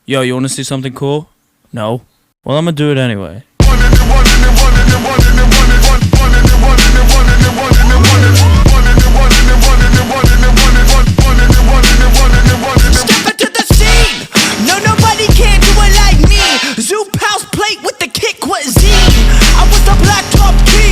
Yo, you wanna see something cool? No? Well, I'm gonna do it anyway. Step into the scene. No, nobody can do it like me. Zoop house plate with the kick cuisine. I was the black top king.